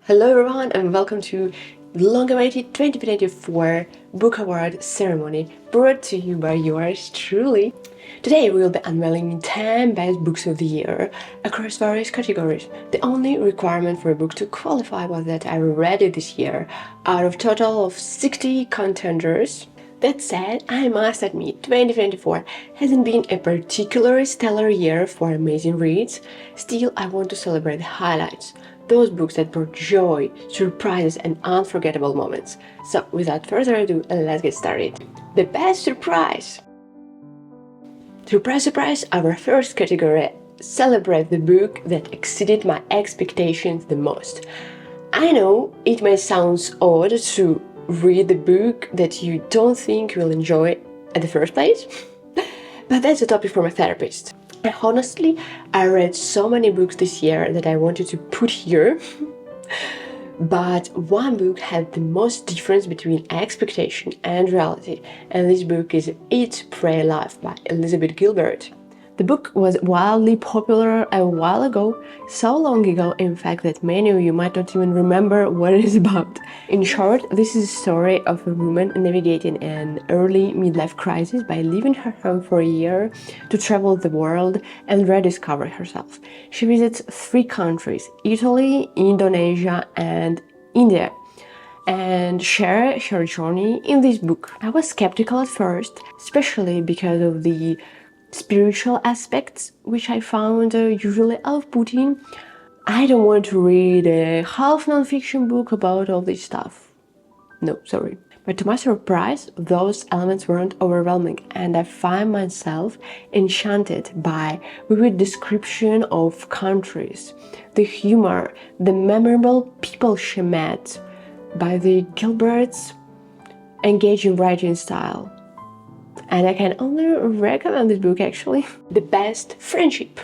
Hello everyone and welcome to the long-awaited 2024 Book Award ceremony brought to you by yours truly. Today we will be unveiling 10 best books of the year across various categories. The only requirement for a book to qualify was that I read it this year out of total of 60 contenders. That said, I must admit 2024 hasn't been a particularly stellar year for amazing reads. Still, I want to celebrate the highlights. Those books that brought joy, surprises and unforgettable moments. So without further ado, let's get started. The best surprise! Surprise, surprise, our first category celebrates the book that exceeded my expectations the most. I know it may sound odd to read the book that you don't think you'll enjoy at the first place, but that's a topic for my therapist. And honestly, I read so many books this year that I wanted to put here, but one book had the most difference between expectation and reality, and this book is Eat, Pray, Love by Elizabeth Gilbert. The book was wildly popular a while ago, so long ago in fact that many of you might not even remember what it is about. In short, this is a story of a woman navigating an early midlife crisis by leaving her home for a year to travel the world and rediscover herself. She visits 3 countries, Italy, Indonesia and India, and share her journey in this book. I was skeptical at first, especially because of the spiritual aspects, which I found usually off-putting. I don't want to read a half non-fiction book about all this stuff. No, sorry. But to my surprise, those elements weren't overwhelming, and I find myself enchanted by vivid description of countries, the humor, the memorable people she met, by the Gilbert's engaging writing style. And I can only recommend this book actually. The best friendship.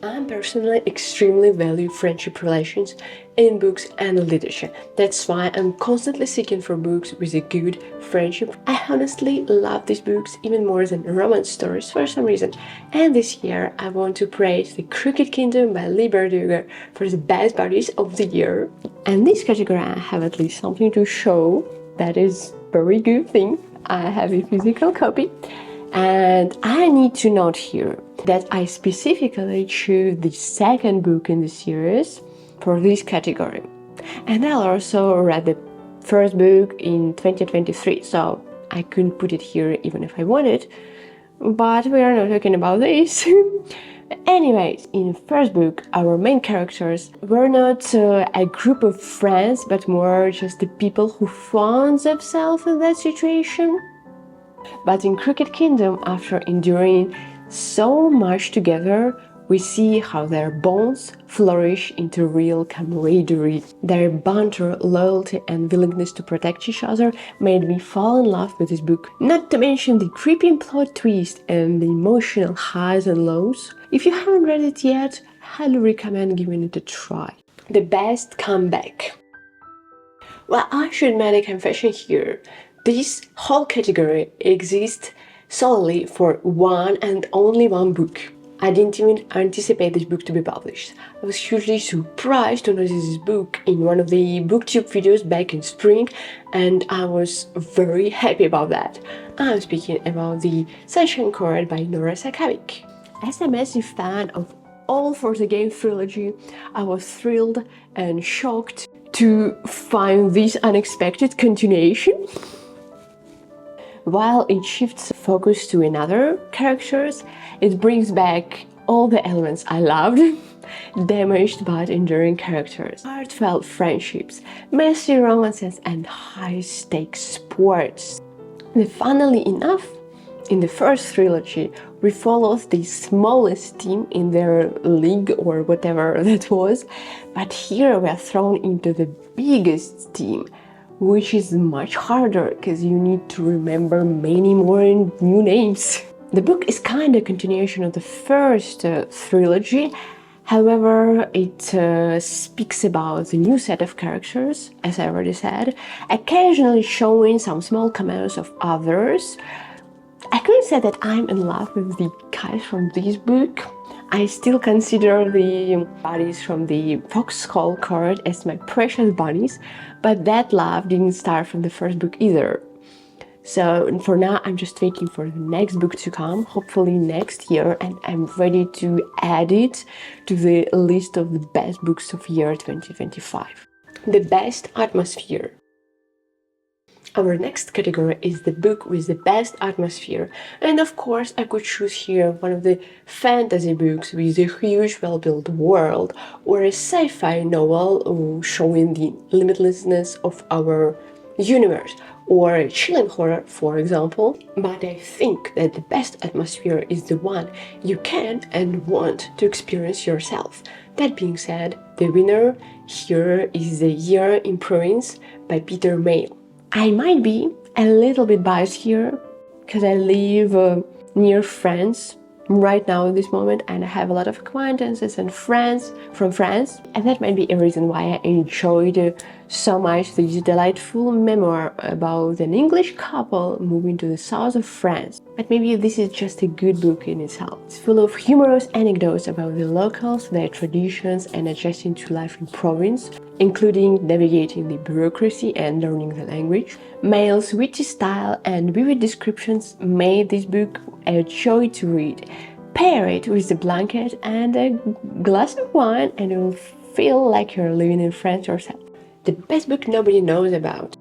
I personally extremely value friendship relations in books and literature. That's why I'm constantly seeking for books with a good friendship. I honestly love these books even more than romance stories for some reason. And this year I want to praise The Crooked Kingdom by Lee Berduger for the best buddies of the year. And this category I have at least something to show. That is very good thing. I have a physical copy, and I need to note here that I specifically chose the second book in the series for this category, and I also read the first book in 2023, so I couldn't put it here even if I wanted, but we are not talking about this. Anyways, in the first book, our main characters were not a group of friends, but more just the people who found themselves in that situation. But in Crooked Kingdom, after enduring so much together, we see how their bonds flourish into real camaraderie. Their banter, loyalty and willingness to protect each other made me fall in love with this book. Not to mention the creeping plot twist and the emotional highs and lows. If you haven't read it yet, I highly recommend giving it a try. The best comeback. Well, I should make a confession here. This whole category exists solely for one and only one book. I didn't even anticipate this book to be published. I was hugely surprised to notice this book in one of the booktube videos back in spring, and I was very happy about that. I'm speaking about The Sunshine Chord by Nora Sakavik. As a massive fan of all for the Game trilogy, I was thrilled and shocked to find this unexpected continuation. While it shifts focus to another characters, it brings back all the elements I loved. Damaged but enduring characters, heartfelt friendships, messy romances and high-stakes sports. And funnily enough, in the first trilogy, we followed the smallest team in their league or whatever that was, but here we are thrown into the biggest team, which is much harder because you need to remember many more new names. The book is kind of a continuation of the first trilogy, however, it speaks about the new set of characters, as I already said, occasionally showing some small cameos of others. I couldn't say that I'm in love with the guys from this book. I still consider the bunnies from the Foxhole card as my precious bunnies, but that love didn't start from the first book either. So for now, I'm just waiting for the next book to come, hopefully next year, and I'm ready to add it to the list of the best books of year 2025. The best atmosphere. Our next category is the book with the best atmosphere, and of course I could choose here one of the fantasy books with a huge well-built world, or a sci-fi novel showing the limitlessness of our universe, or a chilling horror, for example. But I think that the best atmosphere is the one you can and want to experience yourself. That being said, the winner here is The Year in Province by Peter Mayle. I might be a little bit biased here because I live near France right now in this moment, and I have a lot of acquaintances and friends from France, and that might be a reason why I enjoyed so much this delightful memoir about an English couple moving to the south of France. But maybe this is just a good book in itself. It's full of humorous anecdotes about the locals, their traditions, and adjusting to life in province, including navigating the bureaucracy and learning the language. Mayle's witty style and vivid descriptions made this book a joy to read. Pair it with a blanket and a glass of wine and you'll feel like you're living in France yourself. The best book nobody knows about.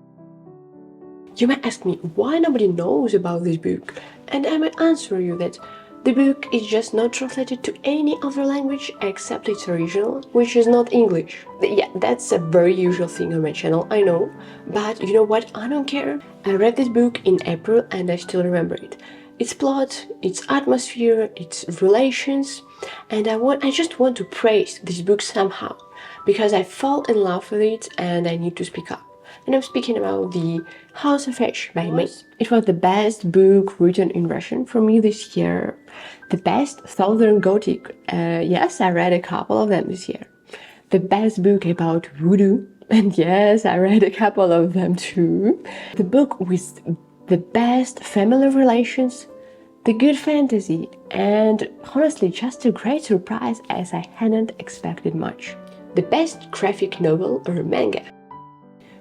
You might ask me why nobody knows about this book, and I might answer you that the book is just not translated to any other language except its original, which is not English. Yeah, that's a very usual thing on my channel, I know, but you know what, I don't care. I read this book in April and I still remember it. Its plot, its atmosphere, its relations, and I just want to praise this book somehow, because I fell in love with it and I need to speak up. And I'm speaking about The House of H by May. It was the best book written in Russian for me this year. The best Southern Gothic, yes, I read a couple of them this year. The best book about voodoo, and yes, I read a couple of them too. The book with the best family relations, the good fantasy, and honestly just a great surprise as I hadn't expected much. The best graphic novel or manga.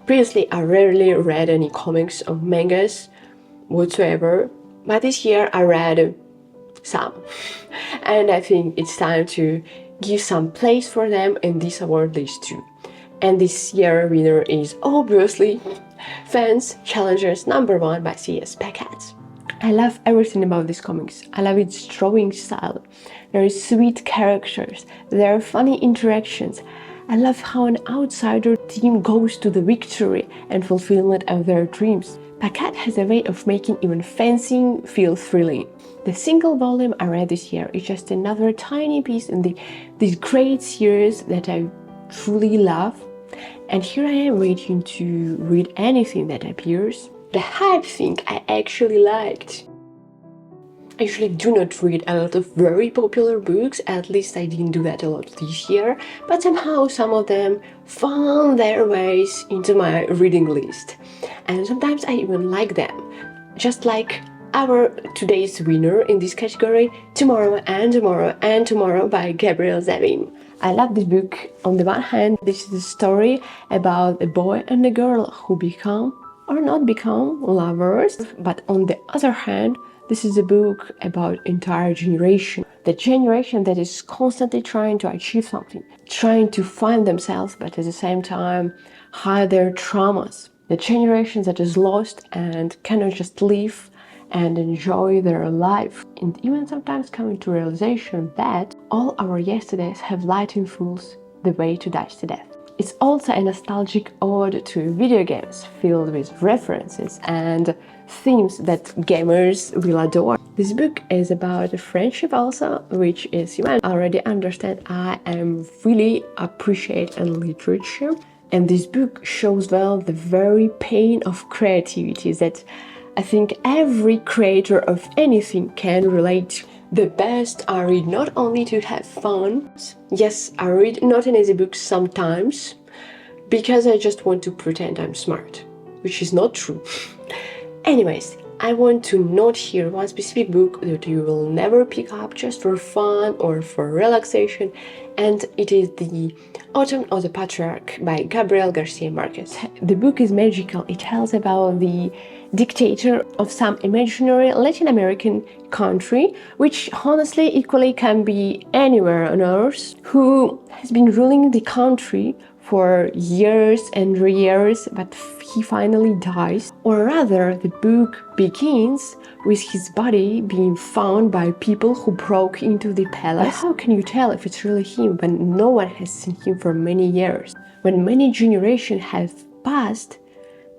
Previously, I rarely read any comics or mangas whatsoever, but this year I read some. And I think it's time to give some place for them in this award list too. And this year winner is obviously Fans Challengers #1 by C.S. Packard. I love everything about these comics. I love its drawing style. There are sweet characters, there are funny interactions. I love how an outsider team goes to the victory and fulfillment of their dreams. Packard has a way of making even fencing feel thrilling. The single volume I read this year is just another tiny piece in this great series that I truly love. And here I am waiting to read anything that appears. The hype thing I actually liked. I usually do not read a lot of very popular books, at least I didn't do that a lot this year, but somehow some of them found their ways into my reading list. And sometimes I even like them. Just like our today's winner in this category, Tomorrow and Tomorrow and Tomorrow by Gabriel Zavin. I love this book. On the one hand, this is a story about a boy and a girl who become or not become lovers, but on the other hand, this is a book about entire generation. The generation that is constantly trying to achieve something, trying to find themselves, but at the same time hide their traumas. The generation that is lost and cannot just live and enjoy their life, and even sometimes coming to realization that all our yesterdays have lightened fools the way to dash to death. It's also a nostalgic ode to video games filled with references and themes that gamers will adore. This book is about a friendship also, which is, you might already understand, I am really appreciate in literature. And this book shows well the very pain of creativity that I think every creator of anything can relate to. The best I read not only to have fun. Yes, I read not an easy book sometimes because I just want to pretend I'm smart, which is not true. Anyways, I want to note here one specific book that you will never pick up just for fun or for relaxation, and it is The Autumn of the Patriarch by Gabriel Garcia Marquez. The book is magical. It tells about the dictator of some imaginary Latin American country, which honestly equally can be anywhere on earth, who has been ruling the country for years and years, but he finally dies. Or rather, the book begins with his body being found by people who broke into the palace. But how can you tell if it's really him when no one has seen him for many years? When many generations have passed,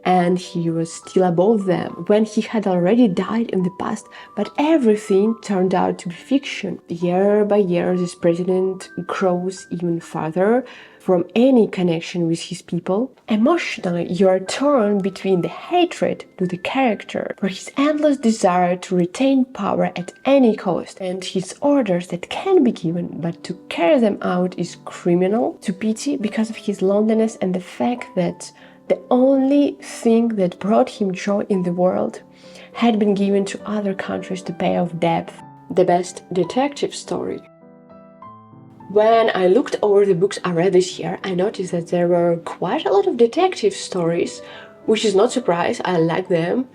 and he was still above them, when he had already died in the past, but everything turned out to be fiction. Year by year, this president grows even farther from any connection with his people. Emotionally, you are torn between the hatred to the character, for his endless desire to retain power at any cost, and his orders that can be given, but to carry them out is criminal, to pity because of his loneliness and the fact that the only thing that brought him joy in the world had been given to other countries to pay off debt. The best detective story. When I looked over the books I read this year, I noticed that there were quite a lot of detective stories, which is not surprise, I like them.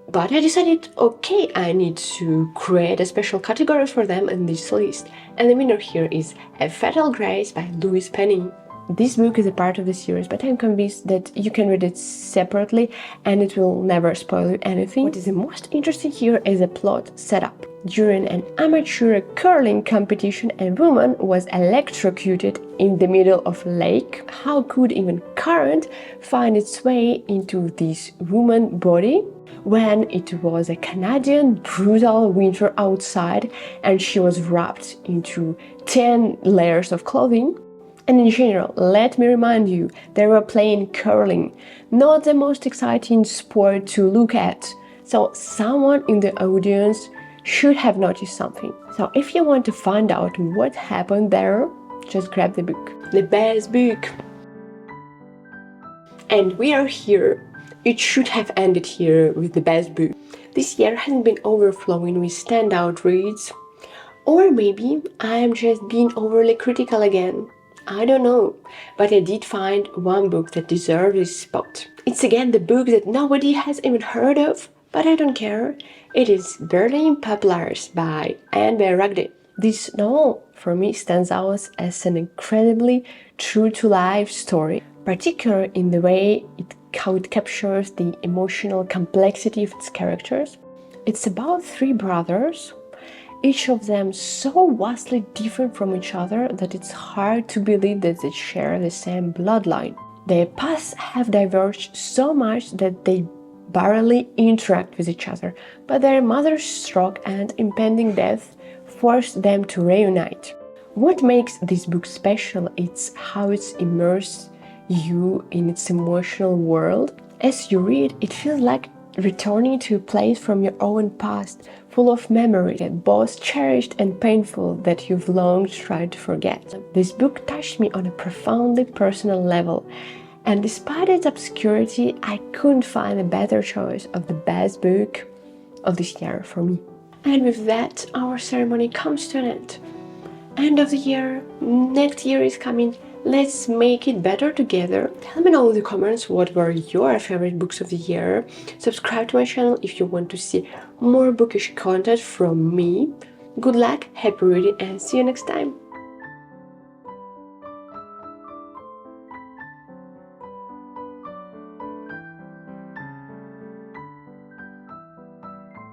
But I decided, okay, I need to create a special category for them in this list. And the winner here is A Fatal Grace by Louise Penny. This book is a part of the series, but I'm convinced that you can read it separately and it will never spoil you anything. What is the most interesting here is a plot setup. During an amateur curling competition, a woman was electrocuted in the middle of a lake. How could even current find its way into this woman's body when it was a Canadian brutal winter outside and she was wrapped into 10 layers of clothing? And in general, let me remind you, they were playing curling, not the most exciting sport to look at. So someone in the audience should have noticed something. So if you want to find out what happened there, just grab the book. The best book. And we are here. It should have ended here with the best book. This year hasn't been overflowing with standout reads. Or maybe I am just being overly critical again. I don't know, but I did find one book that deserves this spot. It's again the book that nobody has even heard of, but I don't care. It is Berlin Poplars by m.rubeski. This novel, for me, stands out as an incredibly true-to-life story, particularly in the way how it captures the emotional complexity of its characters. It's about three brothers, each of them so vastly different from each other that it's hard to believe that they share the same bloodline. Their paths have diverged so much that they barely interact with each other, but their mother's stroke and impending death forced them to reunite. What makes this book special is how it immerses you in its emotional world. As you read, it feels like returning to a place from your own past, full of memory that both cherished and painful that you've long tried to forget. This book touched me on a profoundly personal level, and despite its obscurity, I couldn't find a better choice of the best book of this year for me. And with that, our ceremony comes to an end. End of the year, next year is coming. Let's make it better together. Tell me down in the comments what were your favorite books of the year. Subscribe to my channel if you want to see more bookish content from me. Good luck, happy reading, and see you next time.